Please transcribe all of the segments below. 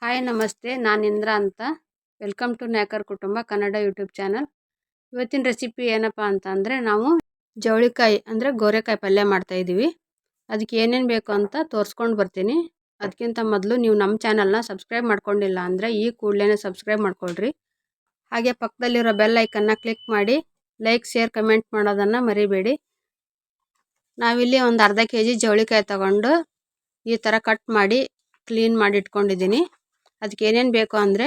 Hi ನಮಸ್ತೆ, ನಾನು ಇಂದ್ರ ಅಂತ. ವೆಲ್ಕಮ್ ಟು ನ್ಯಾಕರ್ ಕುಟುಂಬ ಕನ್ನಡ ಯೂಟ್ಯೂಬ್ ಚಾನಲ್. ಇವತ್ತಿನ ರೆಸಿಪಿ ಏನಪ್ಪ ಅಂತಂದರೆ, ನಾವು ಜವಳಿಕಾಯಿ ಅಂದರೆ ಗೋರೆಕಾಯಿ ಪಲ್ಯ ಮಾಡ್ತಾಯಿದ್ದೀವಿ. ಅದಕ್ಕೆ ಏನೇನು ಬೇಕು ಅಂತ ತೋರಿಸ್ಕೊಂಡು ಬರ್ತೀನಿ. ಅದಕ್ಕಿಂತ ಮೊದಲು ನೀವು ನಮ್ಮ ಚಾನಲ್ನ ಸಬ್ಸ್ಕ್ರೈಬ್ ಮಾಡ್ಕೊಂಡಿಲ್ಲ ಅಂದರೆ ಈ ಕೂಡಲೇ ಸಬ್ಸ್ಕ್ರೈಬ್ ಮಾಡ್ಕೊಳ್ರಿ. ಹಾಗೆ ಪಕ್ಕದಲ್ಲಿರೋ ಬೆಲ್ ಐಕನ್ನ ಕ್ಲಿಕ್ ಮಾಡಿ ಲೈಕ್, ಶೇರ್, ಕಮೆಂಟ್ ಮಾಡೋದನ್ನು ಮರಿಬೇಡಿ. ನಾವಿಲ್ಲಿ ಒಂದು ಅರ್ಧ kg ಜವಳಿಕಾಯಿ ತಗೊಂಡು ಈ ಥರ ಕಟ್ ಮಾಡಿ ಕ್ಲೀನ್ ಮಾಡಿ ಇಟ್ಕೊಂಡಿದ್ದೀನಿ. ಅದಕ್ಕೆ ಏನೇನು ಬೇಕು ಅಂದರೆ,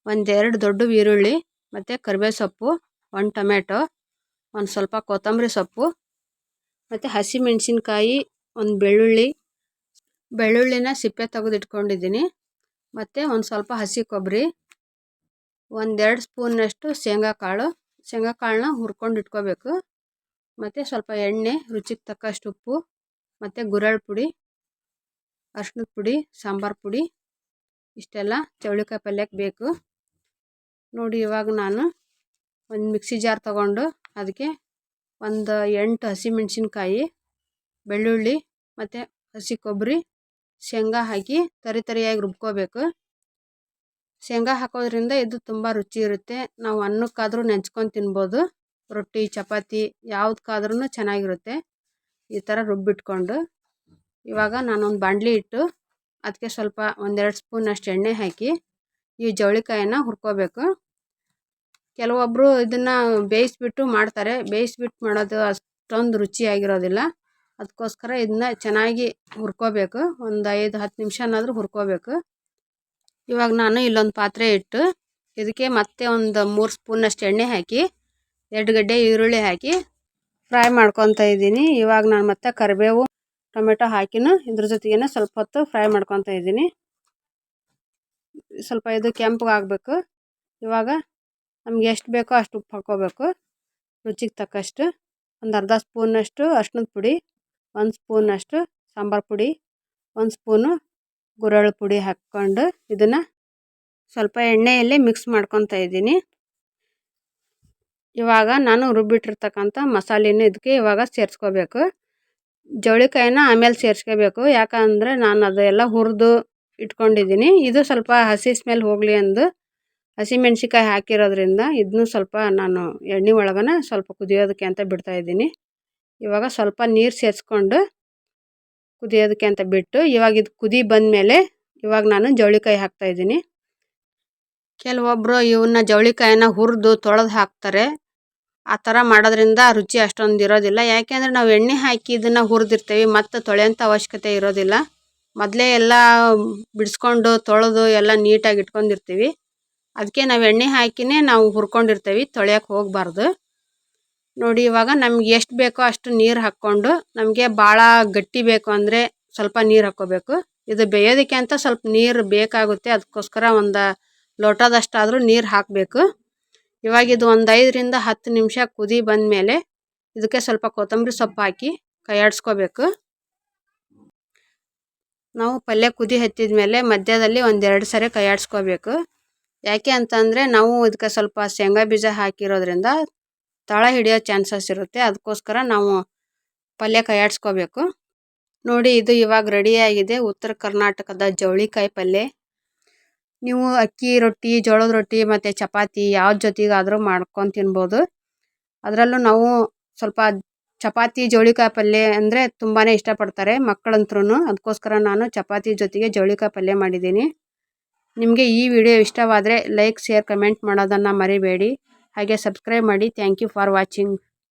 ಒಂದೆರಡು ದೊಡ್ಡ ಈರುಳ್ಳಿ ಮತ್ತು ಕರಿಬೇವು ಸೊಪ್ಪು, ಒಂದು ಟೊಮೆಟೊ, ಒಂದು ಸ್ವಲ್ಪ ಕೊತ್ತಂಬರಿ ಸೊಪ್ಪು ಮತ್ತು ಹಸಿಮೆಣಸಿನ್ಕಾಯಿ, ಒಂದು ಬೆಳ್ಳುಳ್ಳಿನ ಸಿಪ್ಪೆ ತೆಗೆದು ಇಟ್ಕೊಂಡಿದ್ದೀನಿ. ಮತ್ತು ಒಂದು ಸ್ವಲ್ಪ ಹಸಿ ಕೊಬ್ಬರಿ, ಒಂದೆರಡು ಸ್ಪೂನ್ನಷ್ಟು ಶೇಂಗಾ ಕಾಳನ್ನ ಹುರ್ಕೊಂಡು ಇಟ್ಕೋಬೇಕು. ಮತ್ತು ಸ್ವಲ್ಪ ಎಣ್ಣೆ, ರುಚಿಗೆ ತಕ್ಕಷ್ಟು ಉಪ್ಪು, ಮತ್ತು ಗುರೆಳ್ ಪುಡಿ, ಅರ್ಶಿನದ ಪುಡಿ, ಸಾಂಬಾರು ಪುಡಿ, ಇಷ್ಟೆಲ್ಲ ಚವಳಿಕಾಯಿ ಪಲ್ಯಕ್ಕೆ ಬೇಕು. ನೋಡಿ, ಇವಾಗ ನಾನು ಒಂದು ಮಿಕ್ಸಿ ಜಾರ್ ತಗೊಂಡು ಅದಕ್ಕೆ ಒಂದು 8 ಹಸಿಮೆಣಸಿನ್ಕಾಯಿ, ಬೆಳ್ಳುಳ್ಳಿ ಮತ್ತು ಹಸಿ ಕೊಬ್ಬರಿ, ಶೇಂಗಾ ಹಾಕಿ ತರಿಯಾಗಿ ರುಬ್ಕೋಬೇಕು. ಶೇಂಗಾ ಹಾಕೋದ್ರಿಂದ ಇದು ತುಂಬ ರುಚಿ ಇರುತ್ತೆ. ನಾವು ಅನ್ನಕ್ಕಾದರೂ ನೆಂಚ್ಕೊಂಡು ತಿನ್ಬೋದು, ರೊಟ್ಟಿ, ಚಪಾತಿ ಯಾವುದಕ್ಕಾದ್ರೂ ಚೆನ್ನಾಗಿರುತ್ತೆ. ಈ ಥರ ರುಬ್ಬಿಟ್ಕೊಂಡು ಇವಾಗ ನಾನೊಂದು ಬಾಣಲಿ ಇಟ್ಟು ಅದಕ್ಕೆ ಸ್ವಲ್ಪ ಒಂದೆರಡು ಸ್ಪೂನಷ್ಟು ಎಣ್ಣೆ ಹಾಕಿ ಈ ಜವಳಿಕಾಯಿನ ಹುರ್ಕೋಬೇಕು. ಕೆಲವೊಬ್ಬರು ಇದನ್ನು ಬೇಯಿಸ್ಬಿಟ್ಟು ಮಾಡ್ತಾರೆ. ಬೇಯಿಸ್ಬಿಟ್ಟು ಮಾಡೋದು ಅಷ್ಟೊಂದು ರುಚಿಯಾಗಿರೋದಿಲ್ಲ. ಅದಕ್ಕೋಸ್ಕರ ಇದನ್ನ ಚೆನ್ನಾಗಿ ಹುರ್ಕೋಬೇಕು. ಒಂದು 5-10 ನಿಮಿಷನಾದರೂ ಹುರ್ಕೋಬೇಕು. ಇವಾಗ ನಾನು ಇಲ್ಲೊಂದು ಪಾತ್ರೆ ಇಟ್ಟು ಇದಕ್ಕೆ ಮತ್ತೆ ಒಂದು 3 ಸ್ಪೂನಷ್ಟು ಎಣ್ಣೆ ಹಾಕಿ 2 ಗಡ್ಡೆ ಈರುಳ್ಳಿ ಹಾಕಿ ಫ್ರೈ ಮಾಡ್ಕೊತಾ ಇದ್ದೀನಿ. ಇವಾಗ ನಾನು ಮತ್ತೆ ಕರಿಬೇವು, ಟೊಮೆಟೊ ಹಾಕಿನೂ ಇದ್ರ ಜೊತೆಗೇ ಸ್ವಲ್ಪ ಹೊತ್ತು ಫ್ರೈ ಮಾಡ್ಕೊತಾ ಇದ್ದೀನಿ. ಸ್ವಲ್ಪ ಇದು ಕೆಂಪಗಾಗಬೇಕು. ಇವಾಗ ನಮ್ಗೆ ಎಷ್ಟು ಬೇಕೋ ಅಷ್ಟು ಉಪ್ಪು ಹಾಕ್ಕೋಬೇಕು, ರುಚಿಗೆ ತಕ್ಕಷ್ಟು. ಒಂದು ಅರ್ಧ ಸ್ಪೂನಷ್ಟು ಅರ್ಶಿನದ ಪುಡಿ, 1 ಸ್ಪೂನಷ್ಟು ಸಾಂಬಾರು ಪುಡಿ, 1 ಸ್ಪೂನು ಗುರೆಳ್ ಪುಡಿ ಹಾಕ್ಕೊಂಡು ಇದನ್ನು ಸ್ವಲ್ಪ ಎಣ್ಣೆಯಲ್ಲಿ ಮಿಕ್ಸ್ ಮಾಡ್ಕೊತಾ ಇದ್ದೀನಿ. ಇವಾಗ ನಾನು ರುಬ್ಬಿಟ್ಟಿರ್ತಕ್ಕಂಥ ಮಸಾಲೆನ ಇದಕ್ಕೆ ಇವಾಗ ಸೇರಿಸ್ಕೋಬೇಕು. ಜವಳಿಕಾಯಿನ ಆಮೇಲೆ ಸೇರಿಸ್ಕೋಬೇಕು, ಯಾಕಂದರೆ ನಾನು ಅದೆಲ್ಲ ಹುರಿದು ಇಟ್ಕೊಂಡಿದ್ದೀನಿ. ಇದು ಸ್ವಲ್ಪ ಹಸಿ ಸ್ಮೆಲ್ ಹೋಗಲಿ ಅಂದು ಹಸಿಮೆಣ್ಸಿಕಾಯಿ ಹಾಕಿರೋದ್ರಿಂದ ಇದನ್ನು ಸ್ವಲ್ಪ ನಾನು ಎಣ್ಣೆ ಒಳಗನ ಸ್ವಲ್ಪ ಕುದಿಯೋದಕ್ಕೆ ಅಂತ ಬಿಡ್ತಾಯಿದ್ದೀನಿ. ಇವಾಗ ಸ್ವಲ್ಪ ನೀರು ಸೇರಿಸ್ಕೊಂಡು ಕುದಿಯೋದಕ್ಕೆ ಅಂತ ಬಿಟ್ಟು ಇವಾಗ ಇದು ಕುದಿ ಬಂದಮೇಲೆ ಇವಾಗ ನಾನು ಜವಳಿಕಾಯಿ ಹಾಕ್ತಾಯಿದ್ದೀನಿ. ಕೆಲವೊಬ್ಬರು ಇವನ್ನ ಜವಳಿಕಾಯಿನ ಹುರಿದು ತೊಳೆದು ಹಾಕ್ತಾರೆ. ಆ ಥರ ಮಾಡೋದ್ರಿಂದ ರುಚಿ ಅಷ್ಟೊಂದು ಇರೋದಿಲ್ಲ. ಯಾಕೆಂದರೆ ನಾವು ಎಣ್ಣೆ ಹಾಕಿ ಇದನ್ನು ಹುರಿದಿರ್ತೀವಿ, ಮತ್ತು ತೊಳೆಯೋಂಥ ಅವಶ್ಯಕತೆ ಇರೋದಿಲ್ಲ. ಮೊದಲೇ ಎಲ್ಲ ಬಿಡಿಸ್ಕೊಂಡು ತೊಳೆದು ಎಲ್ಲ ನೀಟಾಗಿ ಇಟ್ಕೊಂಡಿರ್ತೀವಿ. ಅದಕ್ಕೆ ನಾವು ಎಣ್ಣೆ ಹಾಕಿನೇ ನಾವು ಹುರ್ಕೊಂಡಿರ್ತೀವಿ, ತೊಳೆಯೋಕ್ಕೆ ಹೋಗಬಾರ್ದು. ನೋಡಿ, ಇವಾಗ ನಮ್ಗೆ ಎಷ್ಟು ಬೇಕೋ ಅಷ್ಟು ನೀರು ಹಾಕ್ಕೊಂಡು, ನಮಗೆ ಭಾಳ ಗಟ್ಟಿ ಬೇಕು ಅಂದರೆ ಸ್ವಲ್ಪ ನೀರು ಹಾಕ್ಕೋಬೇಕು. ಇದು ಬೇಯೋದಕ್ಕೆ ಅಂತ ಸ್ವಲ್ಪ ನೀರು ಬೇಕಾಗುತ್ತೆ, ಅದಕ್ಕೋಸ್ಕರ ಒಂದು ಲೋಟದಷ್ಟಾದರೂ ನೀರು ಹಾಕಬೇಕು. ಇವಾಗ ಇದು ಒಂದು 5-10 ನಿಮಿಷ ಕುದಿ ಬಂದಮೇಲೆ ಇದಕ್ಕೆ ಸ್ವಲ್ಪ ಕೊತ್ತಂಬರಿ ಸೊಪ್ಪು ಹಾಕಿ ಕೈಯಾಡಿಸ್ಕೋಬೇಕು. ನಾವು ಪಲ್ಯ ಕುದಿ ಹತ್ತಿದ ಮೇಲೆ ಮಧ್ಯದಲ್ಲಿ 1-2 ಸರಿ ಕೈಯಾಡಿಸ್ಕೋಬೇಕು. ಯಾಕೆ ಅಂತಂದರೆ ನಾವು ಇದಕ್ಕೆ ಸ್ವಲ್ಪ ಶೇಂಗಾ ಬೀಜ ಹಾಕಿರೋದ್ರಿಂದ ತಳ ಹಿಡಿಯೋ ಚಾನ್ಸಸ್ ಇರುತ್ತೆ. ಅದಕ್ಕೋಸ್ಕರ ನಾವು ಪಲ್ಯ ಕೈಯಾಡಿಸ್ಕೋಬೇಕು. ನೋಡಿ, ಇದು ಇವಾಗ ರೆಡಿಯಾಗಿದೆ, ಉತ್ತರ ಕರ್ನಾಟಕದ ಜವಳಿಕಾಯಿ ಪಲ್ಯ. ನೀವು ಅಕ್ಕಿ ರೊಟ್ಟಿ, ಜೋಳದ ರೊಟ್ಟಿ ಮತ್ತು ಚಪಾತಿ ಯಾವ್ದು ಜೊತೆಗಾದರೂ ಮಾಡ್ಕೊಂಡು ತಿನ್ಬೋದು. ಅದರಲ್ಲೂ ನಾವು ಸ್ವಲ್ಪ ಚಪಾತಿ ಜವಳಿಕಾಯಿ ಪಲ್ಯ ಅಂದರೆ ತುಂಬಾ ಇಷ್ಟಪಡ್ತಾರೆ ಮಕ್ಕಳಂತ್ರೂ. ಅದಕ್ಕೋಸ್ಕರ ನಾನು ಚಪಾತಿ ಜೊತೆಗೆ ಜವಳಿಕಾಯಿ ಪಲ್ಯ ಮಾಡಿದ್ದೀನಿ. ನಿಮಗೆ ಈ ವಿಡಿಯೋ ಇಷ್ಟವಾದರೆ ಲೈಕ್, ಶೇರ್, ಕಮೆಂಟ್ ಮಾಡೋದನ್ನು ಮರಿಬೇಡಿ. ಹಾಗೆ ಸಬ್ಸ್ಕ್ರೈಬ್ ಮಾಡಿ. Thank you for watching.